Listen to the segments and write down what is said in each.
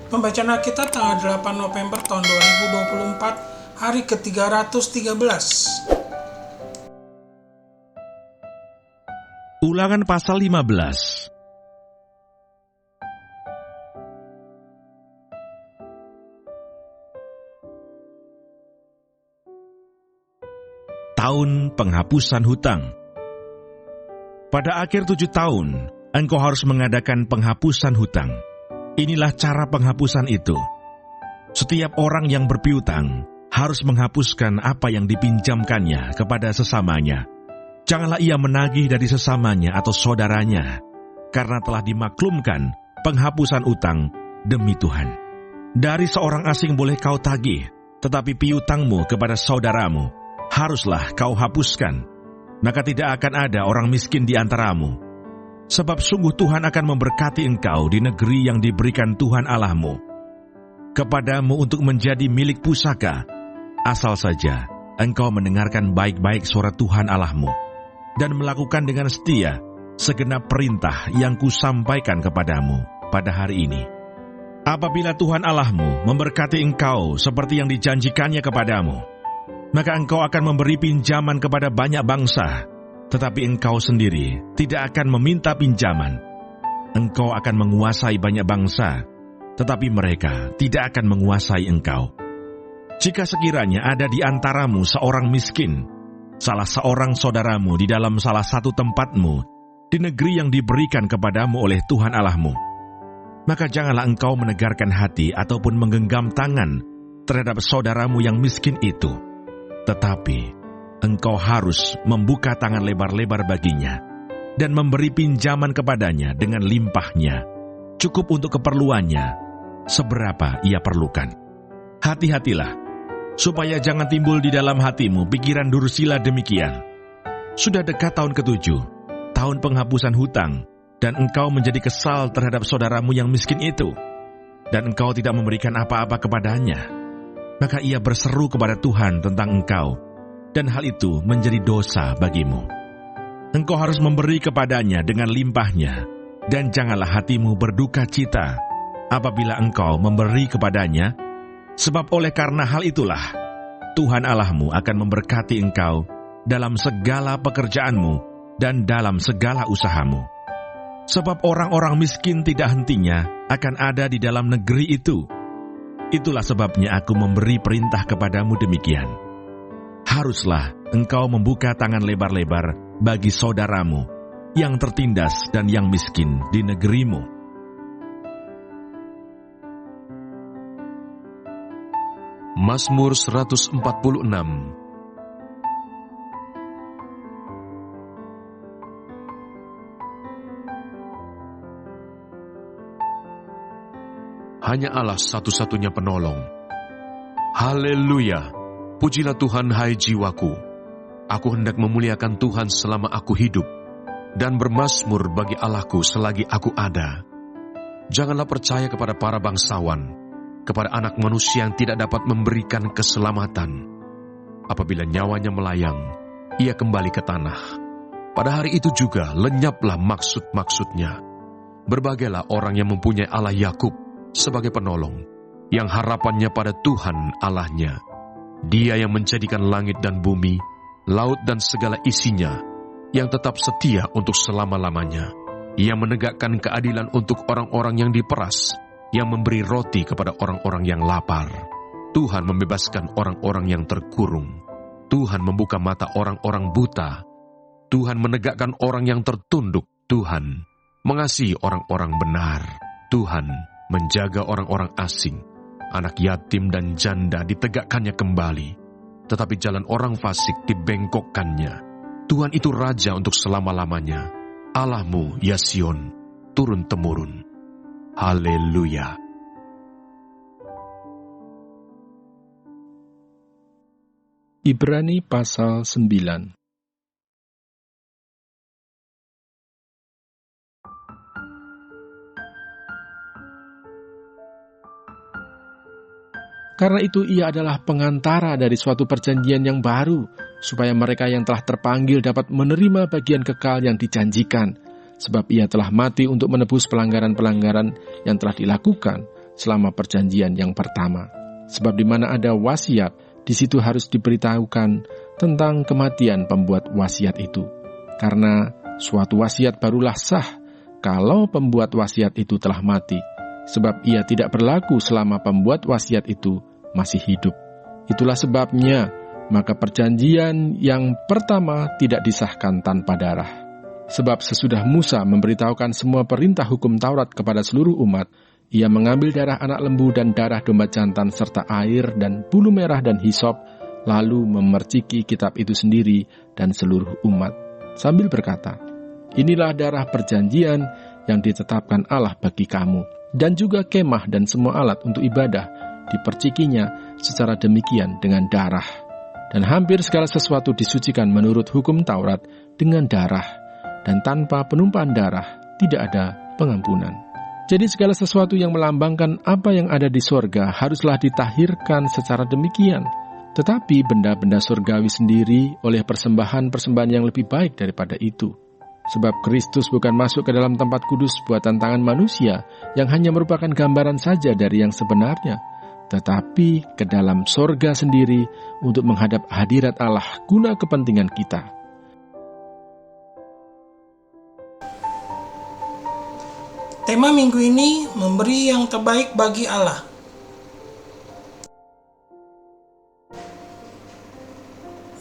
Pembacaan Alkitab tanggal 8 November tahun 2024, hari ke-313. Ulangan pasal 15. Tahun penghapusan hutang. Pada akhir 7 tahun, engkau harus mengadakan penghapusan hutang. Inilah cara penghapusan itu. Setiap orang yang berpiutang harus menghapuskan apa yang dipinjamkannya kepada sesamanya. Janganlah ia menagih dari sesamanya atau saudaranya, karena telah dimaklumkan penghapusan utang demi Tuhan. Dari seorang asing boleh kau tagih, tetapi piutangmu kepada saudaramu haruslah kau hapuskan. Maka tidak akan ada orang miskin di antaramu. Sebab sungguh Tuhan akan memberkati engkau di negeri yang diberikan Tuhan Allahmu kepadamu untuk menjadi milik pusaka, asal saja engkau mendengarkan baik-baik suara Tuhan Allahmu dan melakukan dengan setia segenap perintah yang kusampaikan kepadamu pada hari ini. Apabila Tuhan Allahmu memberkati engkau seperti yang dijanjikannya kepadamu, maka engkau akan memberi pinjaman kepada banyak bangsa, tetapi engkau sendiri tidak akan meminta pinjaman. Engkau akan menguasai banyak bangsa, tetapi mereka tidak akan menguasai engkau. Jika sekiranya ada di antaramu seorang miskin, salah seorang saudaramu di dalam salah satu tempatmu, di negeri yang diberikan kepadamu oleh Tuhan Allahmu, maka janganlah engkau menegarkan hati ataupun menggenggam tangan terhadap saudaramu yang miskin itu. Tetapi engkau harus membuka tangan lebar-lebar baginya dan memberi pinjaman kepadanya dengan limpahnya, cukup untuk keperluannya, seberapa ia perlukan. Hati-hatilah, supaya jangan timbul di dalam hatimu pikiran dursila demikian. Sudah dekat tahun ke-7, tahun penghapusan hutang, dan engkau menjadi kesal terhadap saudaramu yang miskin itu, dan engkau tidak memberikan apa-apa kepadanya. Maka ia berseru kepada Tuhan tentang engkau, dan hal itu menjadi dosa bagimu. Engkau harus memberi kepadanya dengan limpahnya, dan janganlah hatimu berduka cita apabila engkau memberi kepadanya, sebab oleh karena hal itulah Tuhan Allahmu akan memberkati engkau dalam segala pekerjaanmu dan dalam segala usahamu. Sebab orang-orang miskin tidak hentinya akan ada di dalam negeri itu. Itulah sebabnya aku memberi perintah kepadamu demikian. Haruslah engkau membuka tangan lebar-lebar bagi saudaramu yang tertindas dan yang miskin di negerimu. Mazmur 146. Hanya Allah satu-satunya penolong. Haleluya! Pujilah Tuhan, hai jiwaku. Aku hendak memuliakan Tuhan selama aku hidup, dan bermazmur bagi Allahku selagi aku ada. Janganlah percaya kepada para bangsawan, kepada anak manusia yang tidak dapat memberikan keselamatan. Apabila nyawanya melayang, ia kembali ke tanah. Pada hari itu juga lenyaplah maksud-maksudnya. Berbagailah orang yang mempunyai Allah Yakub sebagai penolong, yang harapannya pada Tuhan Allahnya. Dia yang menjadikan langit dan bumi, laut dan segala isinya, yang tetap setia untuk selama-lamanya, yang menegakkan keadilan untuk orang-orang yang diperas, yang memberi roti kepada orang-orang yang lapar. Tuhan membebaskan orang-orang yang terkurung. Tuhan membuka mata orang-orang buta. Tuhan menegakkan orang yang tertunduk. Tuhan mengasihi orang-orang benar. Tuhan menjaga orang-orang asing. Anak yatim dan janda ditegakkannya kembali, tetapi jalan orang fasik dibengkokkannya. Tuhan itu Raja untuk selama-lamanya. Allahmu, ya Sion, turun-temurun. Haleluya! Ibrani pasal 9. Karena itu ia adalah pengantara dari suatu perjanjian yang baru, supaya mereka yang telah terpanggil dapat menerima bagian kekal yang dijanjikan. Sebab ia telah mati untuk menebus pelanggaran-pelanggaran yang telah dilakukan selama perjanjian yang pertama. Sebab di mana ada wasiat, di situ harus diberitahukan tentang kematian pembuat wasiat itu. Karena suatu wasiat barulah sah kalau pembuat wasiat itu telah mati, sebab ia tidak berlaku selama pembuat wasiat itu masih hidup. Itulah sebabnya, maka perjanjian yang pertama tidak disahkan tanpa darah. Sebab sesudah Musa memberitahukan semua perintah hukum Taurat kepada seluruh umat, ia mengambil darah anak lembu dan darah domba jantan serta air dan bulu merah dan hisop, lalu memerciki kitab itu sendiri dan seluruh umat, sambil berkata, "Inilah darah perjanjian yang ditetapkan Allah bagi kamu." Dan juga kemah dan semua alat untuk ibadah dipercikinya secara demikian dengan darah. Dan hampir segala sesuatu disucikan menurut hukum Taurat dengan darah, dan tanpa penumpahan darah tidak ada pengampunan. Jadi segala sesuatu yang melambangkan apa yang ada di sorga haruslah ditahirkan secara demikian. Tetapi benda-benda surgawi sendiri oleh persembahan-persembahan yang lebih baik daripada itu. Sebab Kristus bukan masuk ke dalam tempat kudus buatan tangan manusia yang hanya merupakan gambaran saja dari yang sebenarnya, tetapi ke dalam sorga sendiri untuk menghadap hadirat Allah guna kepentingan kita. Tema minggu ini memberi yang terbaik bagi Allah.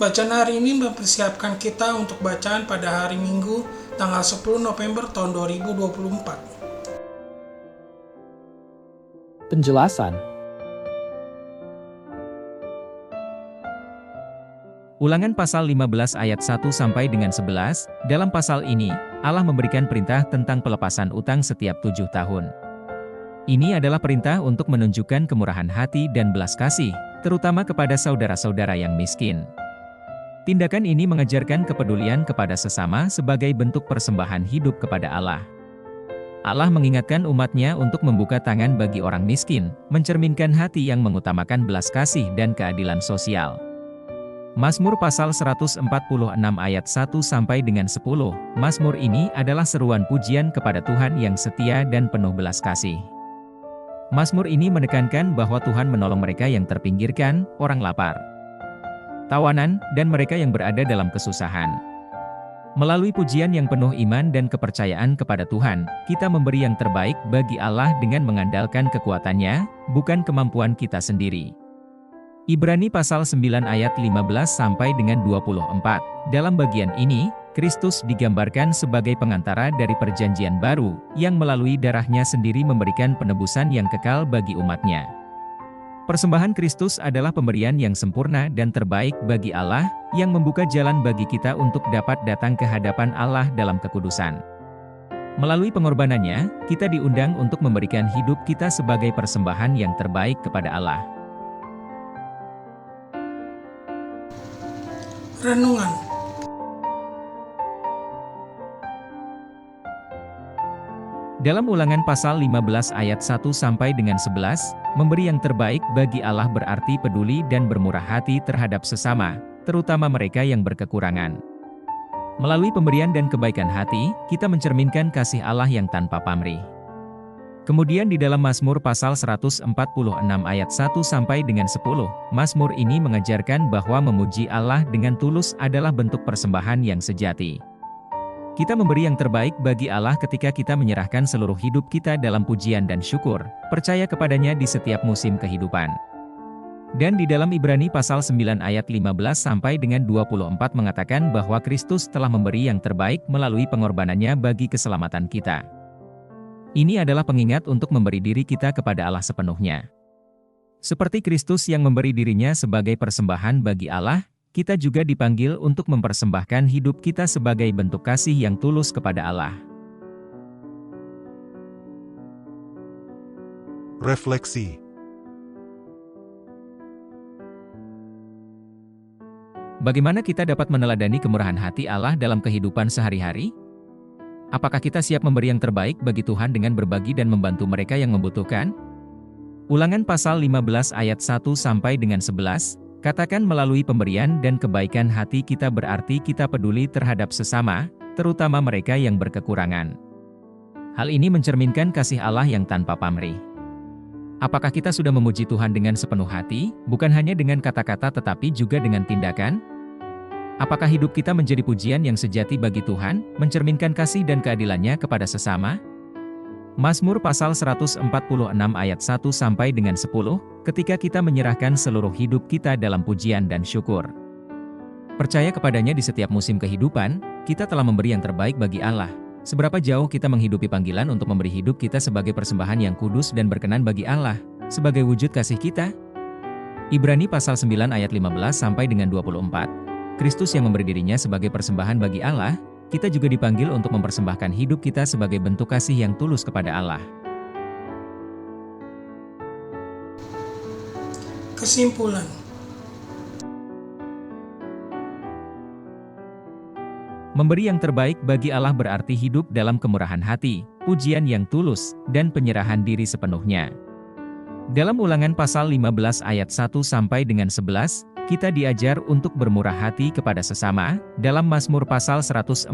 Bacaan hari ini mempersiapkan kita untuk bacaan pada hari Minggu tanggal 10 November tahun 2024. Penjelasan. Ulangan pasal 15 ayat 1 sampai dengan 11, dalam pasal ini, Allah memberikan perintah tentang pelepasan utang setiap 7 tahun. Ini adalah perintah untuk menunjukkan kemurahan hati dan belas kasih, terutama kepada saudara-saudara yang miskin. Tindakan ini mengajarkan kepedulian kepada sesama sebagai bentuk persembahan hidup kepada Allah. Allah mengingatkan umatnya untuk membuka tangan bagi orang miskin, mencerminkan hati yang mengutamakan belas kasih dan keadilan sosial. Mazmur pasal 146 ayat 1 sampai dengan 10, Mazmur ini adalah seruan pujian kepada Tuhan yang setia dan penuh belas kasih. Mazmur ini menekankan bahwa Tuhan menolong mereka yang terpinggirkan, orang lapar, tawanan, dan mereka yang berada dalam kesusahan. Melalui pujian yang penuh iman dan kepercayaan kepada Tuhan, kita memberi yang terbaik bagi Allah dengan mengandalkan kekuatannya, bukan kemampuan kita sendiri. Ibrani pasal 9 ayat 15 sampai dengan 24. Dalam bagian ini, Kristus digambarkan sebagai pengantara dari perjanjian baru, yang melalui darahnya sendiri memberikan penebusan yang kekal bagi umatnya. Persembahan Kristus adalah pemberian yang sempurna dan terbaik bagi Allah, yang membuka jalan bagi kita untuk dapat datang ke hadapan Allah dalam kekudusan. Melalui pengorbanannya, kita diundang untuk memberikan hidup kita sebagai persembahan yang terbaik kepada Allah. Renungan. Dalam Ulangan pasal 15 ayat 1 sampai dengan 11, memberi yang terbaik bagi Allah berarti peduli dan bermurah hati terhadap sesama, terutama mereka yang berkekurangan. Melalui pemberian dan kebaikan hati, kita mencerminkan kasih Allah yang tanpa pamrih. Kemudian di dalam Mazmur pasal 146 ayat 1 sampai dengan 10, Mazmur ini mengajarkan bahwa memuji Allah dengan tulus adalah bentuk persembahan yang sejati. Kita memberi yang terbaik bagi Allah ketika kita menyerahkan seluruh hidup kita dalam pujian dan syukur, percaya kepadanya di setiap musim kehidupan. Dan di dalam Ibrani pasal 9 ayat 15 sampai dengan 24 mengatakan bahwa Kristus telah memberi yang terbaik melalui pengorbanannya bagi keselamatan kita. Ini adalah pengingat untuk memberi diri kita kepada Allah sepenuhnya. Seperti Kristus yang memberi dirinya sebagai persembahan bagi Allah, kita juga dipanggil untuk mempersembahkan hidup kita sebagai bentuk kasih yang tulus kepada Allah. Refleksi. Bagaimana kita dapat meneladani kemurahan hati Allah dalam kehidupan sehari-hari? Apakah kita siap memberi yang terbaik bagi Tuhan dengan berbagi dan membantu mereka yang membutuhkan? Ulangan pasal 15 ayat 1 sampai dengan 11, katakan melalui pemberian dan kebaikan hati kita berarti kita peduli terhadap sesama, terutama mereka yang berkekurangan. Hal ini mencerminkan kasih Allah yang tanpa pamrih. Apakah kita sudah memuji Tuhan dengan sepenuh hati, bukan hanya dengan kata-kata tetapi juga dengan tindakan? Apakah hidup kita menjadi pujian yang sejati bagi Tuhan, mencerminkan kasih dan keadilannya kepada sesama? Mazmur pasal 146 ayat 1 sampai dengan 10, ketika kita menyerahkan seluruh hidup kita dalam pujian dan syukur. Percaya kepadanya di setiap musim kehidupan, kita telah memberi yang terbaik bagi Allah. Seberapa jauh kita menghidupi panggilan untuk memberi hidup kita sebagai persembahan yang kudus dan berkenan bagi Allah, sebagai wujud kasih kita? Ibrani pasal 9 ayat 15 sampai dengan 24. Kristus yang memberi dirinya sebagai persembahan bagi Allah, kita juga dipanggil untuk mempersembahkan hidup kita sebagai bentuk kasih yang tulus kepada Allah. Kesimpulan. Memberi yang terbaik bagi Allah berarti hidup dalam kemurahan hati, pujian yang tulus, dan penyerahan diri sepenuhnya. Dalam Ulangan pasal 15 ayat 1 sampai dengan 11, kita diajar untuk bermurah hati kepada sesama. Dalam Mazmur pasal 146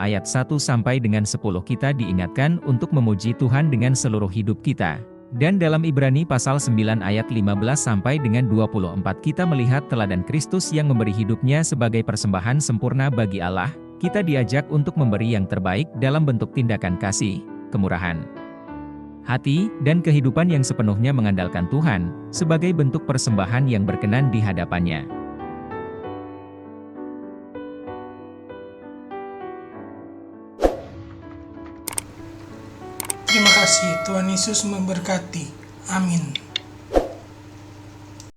ayat 1 sampai dengan 10 kita diingatkan untuk memuji Tuhan dengan seluruh hidup kita. Dan dalam Ibrani pasal 9 ayat 15 sampai dengan 24 kita melihat teladan Kristus yang memberi hidupnya sebagai persembahan sempurna bagi Allah. Kita diajak untuk memberi yang terbaik dalam bentuk tindakan kasih, kemurahan hati, dan kehidupan yang sepenuhnya mengandalkan Tuhan, sebagai bentuk persembahan yang berkenan di hadapannya. Terima kasih, Tuhan Yesus memberkati. Amin.